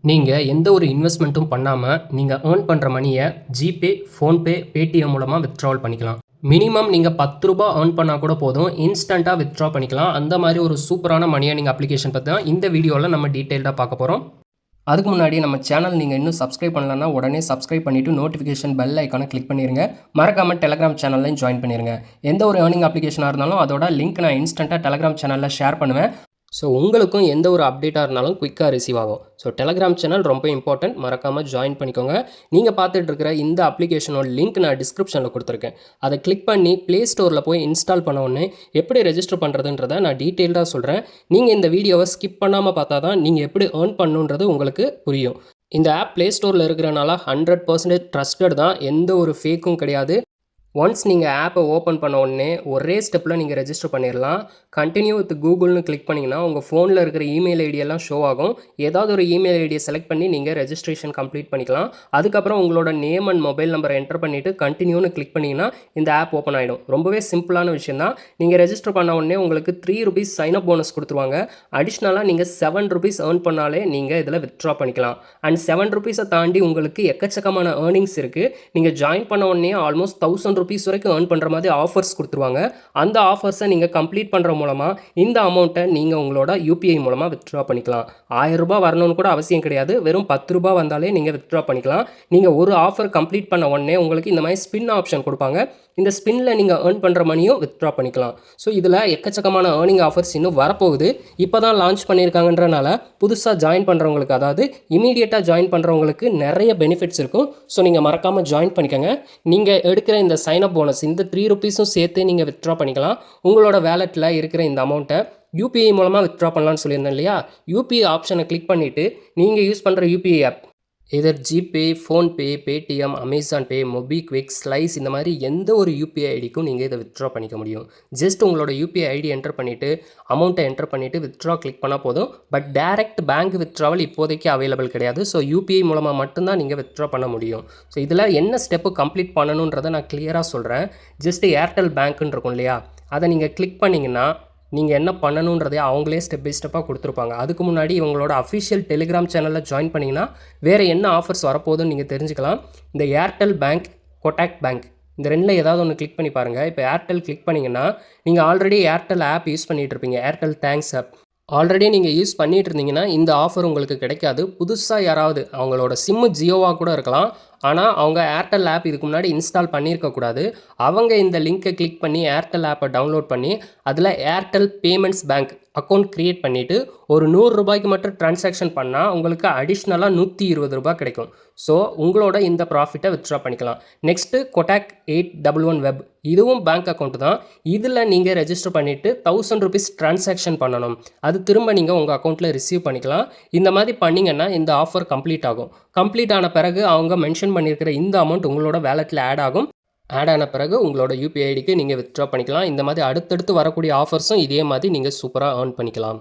நீங்க எந்த ஒரு இன்வெஸ்ட்மெண்ட்டும் பண்ணாம, நீங்க ஏர்ன் பண்ற மணிய ஜிபே, ஃபோன்பே, பேடிஎம் மூலமா வித்ட்ராவல் பண்ணிக்கலாம். மினிமம் நீங்க ரூ. 10 ஏர்ன் பண்ணா கூட போதும். இன்ஸ்டன்ட்டா வித்ட்ரா பண்ணிக்கலாம். அந்த மாரி ஒரு சூப்பரான மணி ஏர்னிங் அப்ளிகேஷன் பத்தி தான் இந்த வீடியோல நம்ம டீட்டெயில்டா பார்க்க போறோம். அதுக்கு முன்னாடி நம்ம சேனல் நீங்க இன்னும் சப்ஸ்கிரைப் பண்ணலன்னா, உடனே சப்ஸ்கிரைப் பண்ணிட்டு நோட்டிஃபிகேஷன் பெல் ஐகான கிளிக் பண்ணிருங்க. மறக்காம டெலகிராம் சேனல்லையும் ஜாயின் பண்ணிருங்க. எந்த ஒரு ஏர்னிங் அப்ளிகேஷனா இருந்தாலும் அதோட லிங்க் நான் இன்ஸ்டன்ட்டா டெலகிராம் சேனல்ல ஷேர் பண்ணுவேன். ஸோ உங்களுக்கும் எந்த ஒரு அப்டேட்டாக இருந்தாலும் குயிக்காக ரிசீவ் ஆகும். ஸோ டெலகிராம் சேனல் ரொம்ப இம்பார்ட்டன்ட், மறக்காமல் ஜாயின் பண்ணிக்கோங்க. நீங்கள் பார்த்துட்டு இருக்கிற இந்த அப்ளிகேஷனோட லிங்க் நான் டிஸ்கிரிப்ஷனில் கொடுத்துருக்கேன். அதை கிளிக் பண்ணி ப்ளே ஸ்டோரில் போய் இன்ஸ்டால் பண்ண உடனே எப்படி ரெஜிஸ்டர் பண்ணுறதுன்றதை நான் டீட்டெயில்டாக சொல்கிறேன். நீங்கள் இந்த வீடியோவை ஸ்கிப் பண்ணாமல் பார்த்தா தான் நீங்கள் எப்படி ஏர்ன் பண்ணுன்றது உங்களுக்கு புரியும். இந்த ஆப் ப்ளே ஸ்டோரில் இருக்கிறனால 100% ட்ரஸ்டட் தான், எந்த ஒரு ஃபேக்கும் கிடையாது. ஒன்ஸ் நீங்கள் ஆப்பை ஓப்பன் பண்ண உடனே ஒரே ஸ்டெப்பில் நீங்கள் ரெஜிஸ்டர் பண்ணிடலாம். கண்டினியூ வித் கூகுள்னு கிளிக் பண்ணிங்கன்னா உங்கள் ஃபோனில் இருக்கிற இமெயில் ஐடியெல்லாம் ஷோ ஆகும். ஏதாவது ஒரு இமெயில் ஐடியை செலக்ட் பண்ணி நீங்கள் ரெஜிஸ்ட்ரேஷன் கம்ப்ளீட் பண்ணிக்கலாம். அதுக்கப்புறம் உங்களோட நேம் அண்ட் மொபைல் நம்பரை என்டர் பண்ணிவிட்டு கண்டினியூன்னு கிளிக் பண்ணிங்கன்னா இந்த ஆப் ஓப்பன் ஆகிடும். ரொம்பவே சிம்பிளான விஷயம் தான். நீங்கள் ரெஜிஸ்டர் பண்ண உடனே உங்களுக்கு ₹3 சைன் அப் போனஸ் கொடுத்துருவாங்க. அடிஷ்னலாக நீங்கள் ₹7 ஏர்ன் பண்ணாலே நீங்கள் இதில் வித்ட்ரா பண்ணிக்கலாம். அண்ட் ₹7 தாண்டி உங்களுக்கு எக்கச்சக்கமான ஏர்னிங்ஸ் இருக்குது. நீங்கள் ஜாயின் பண்ண உடனே ஆல்மோஸ்ட் ₹1000 வரைக்கும் ஏர்ன் பண்ணுற மாதிரி ஆஃபர்ஸ் கொடுத்துருவாங்க. அந்த ஆஃபர்ஸை நீங்கள் கம்ப்ளீட் பண்ணுற மூலமாக இந்த அமௌண்ட்டை நீங்கள் உங்களோட யூபிஐ மூலமாக வித்ட்ரா பண்ணிக்கலாம். ₹1000 வரணும்னு கூட அவசியம் கிடையாது. வெறும் ₹10 வந்தாலே நீங்கள் வித்ட்ரா பண்ணிக்கலாம். நீங்கள் ஒரு ஆஃபர் கம்ப்ளீட் பண்ண உடனே உங்களுக்கு இந்த மாதிரி ஸ்பின் ஆப்ஷன் கொடுப்பாங்க. இந்த ஸ்பின்னில் நீங்கள் ஏர்ன் பண்ணுற மணியும் வித்ட்ரா பண்ணிக்கலாம். ஸோ இதில் எக்கச்சக்கமான ஏர்னிங் ஆஃபர்ஸ் இன்னும் வரப்போகுது. இப்போ தான் லான்ச் பண்ணியிருக்காங்கன்றனால புதுசாக ஜாயின் பண்ணுறவங்களுக்கு, அதாவது இமீடியட்டாக ஜாயின் பண்ணுறவங்களுக்கு நிறைய பெனிஃபிட்ஸ் இருக்கும். ஸோ நீங்கள் மறக்காமல் ஜாயின் பண்ணிக்கோங்க. நீங்கள் எடுக்கிற இந்த சைன் அப் போனஸ் இந்த ₹3 சேர்த்து நீங்கள் வித்ட்ரா பண்ணிக்கலாம். உங்களோட வேலெட்டில் இருக்கிற இந்த அமௌண்ட்டை யூபிஐ மூலமாக வித்ட்ரா பண்ணலான்னு சொல்லியிருந்தேன் இல்லையா? யூபிஐ ஆப்ஷனை கிளிக் பண்ணிவிட்டு நீங்கள் யூஸ் பண்ணுற யூபிஐ ஆப் இதர் ஜிபே, ஃபோன்பே, பேடிஎம், அமேசான் பே, மொபிக்விக், ஸ்லைஸ் இந்த மாதிரி எந்த ஒரு யூபிஐ ஐடிக்கும் நீங்கள் இதை வித்ட்ரா பண்ணிக்க முடியும். ஜஸ்ட் உங்களோட யூபிஐ ஐடி என்டர் பண்ணிவிட்டு அமௌண்ட்டை என்டர் பண்ணிவிட்டு வித்ட்ரா கிளிக் பண்ணால் போதும். பட் டேரெக்ட் பேங்க் வித்ட்ராவல் இப்போதைக்கு அவைலபிள் கிடையாது. ஸோ யூபிஐ மூலமாக மட்டும்தான் நீங்கள் வித்ட்ரா பண்ண முடியும். ஸோ இதில் என்ன ஸ்டெப்பு கம்ப்ளீட் பண்ணணுன்றதை நான் கிளியராக சொல்கிறேன். ஜஸ்ட் ஏர்டெல் பேங்க்குன்னு இருக்கும் இல்லையா, அதை நீங்கள் கிளிக் பண்ணிங்கன்னா நீங்கள் என்ன பண்ணணுன்றதே அவங்களே ஸ்டெப் பை ஸ்டெப்பாக கொடுத்துருப்பாங்க. அதுக்கு முன்னாடி இவங்களோட அஃபிஷியல் டெலிகிராம் சேனலில் ஜாயின் பண்ணிங்கன்னா வேறு என்ன ஆஃபர்ஸ் வரப்போகுதுன்னு நீங்கள் தெரிஞ்சுக்கலாம். இந்த ஏர்டெல் பேங்க், கொட்டாக் பேங்க் இந்த ரெண்டில் ஏதாவது ஒன்று கிளிக் பண்ணி பாருங்கள். இப்போ ஏர்டெல் கிளிக் பண்ணிங்கன்னா நீங்கள் ஆல்ரெடி ஏர்டெல் ஆப் யூஸ் பண்ணிகிட்டு இருப்பீங்க. ஏர்டெல் தேங்க்ஸ் ஆப் ஆல்ரெடி நீங்கள் யூஸ் பண்ணிகிட்டு இருந்தீங்கன்னா இந்த ஆஃபர் உங்களுக்கு கிடைக்காது. புதுசாக யாராவது, அவங்களோட சிம்மு ஜியோவாக கூட இருக்கலாம், ஆனால் அவங்க ஏர்டெல் ஆப் இதுக்கு முன்னாடி இன்ஸ்டால் பண்ணியிருக்கக்கூடாது. அவங்க இந்த லிங்க்கை கிளிக் பண்ணி ஏர்டெல் ஆப்பை டவுன்லோட் பண்ணி அதில் Airtel payments bank account create பண்ணிவிட்டு ஒரு ₹100 மட்டும் ட்ரான்சாக்ஷன் பண்ணால் உங்களுக்கு அடிஷ்னலாக ₹120 கிடைக்கும். ஸோ உங்களோட இந்த ப்ராஃபிட்டை வித்ட்ரா பண்ணிக்கலாம். நெக்ஸ்ட்டு கொட்டாக் 811 வெப், இதுவும் பேங்க் அக்கௌண்ட் தான். இதில் நீங்கள் ரெஜிஸ்டர் பண்ணிவிட்டு ₹1000 ட்ரான்சாக்ஷன் பண்ணணும். அது திரும்ப நீங்கள் உங்கள் அக்கௌண்ட்டில் ரிசீவ் பண்ணிக்கலாம். இந்த மாதிரி பண்ணிங்கன்னா இந்த ஆஃபர் கம்ப்ளீட் ஆகும். கம்ப்ளீட் ஆன பிறகு அவங்க மென்ஷன் பண்ணியிருக்கிற இந்த அமௌண்ட் உங்களோட வேலெட்டில் ஆட் ஆகும். ஆட் ஆன பிறகு உங்களோட யூபிஐ ஐடிக்கு நீங்கள் வித்ட்ரா பண்ணிக்கலாம். இந்த மாதிரி அடுத்தடுத்து வரக்கூடிய ஆஃபர்ஸும் இதே மாதிரி நீங்கள் சூப்பராக ஏர்ன் பண்ணிக்கலாம்.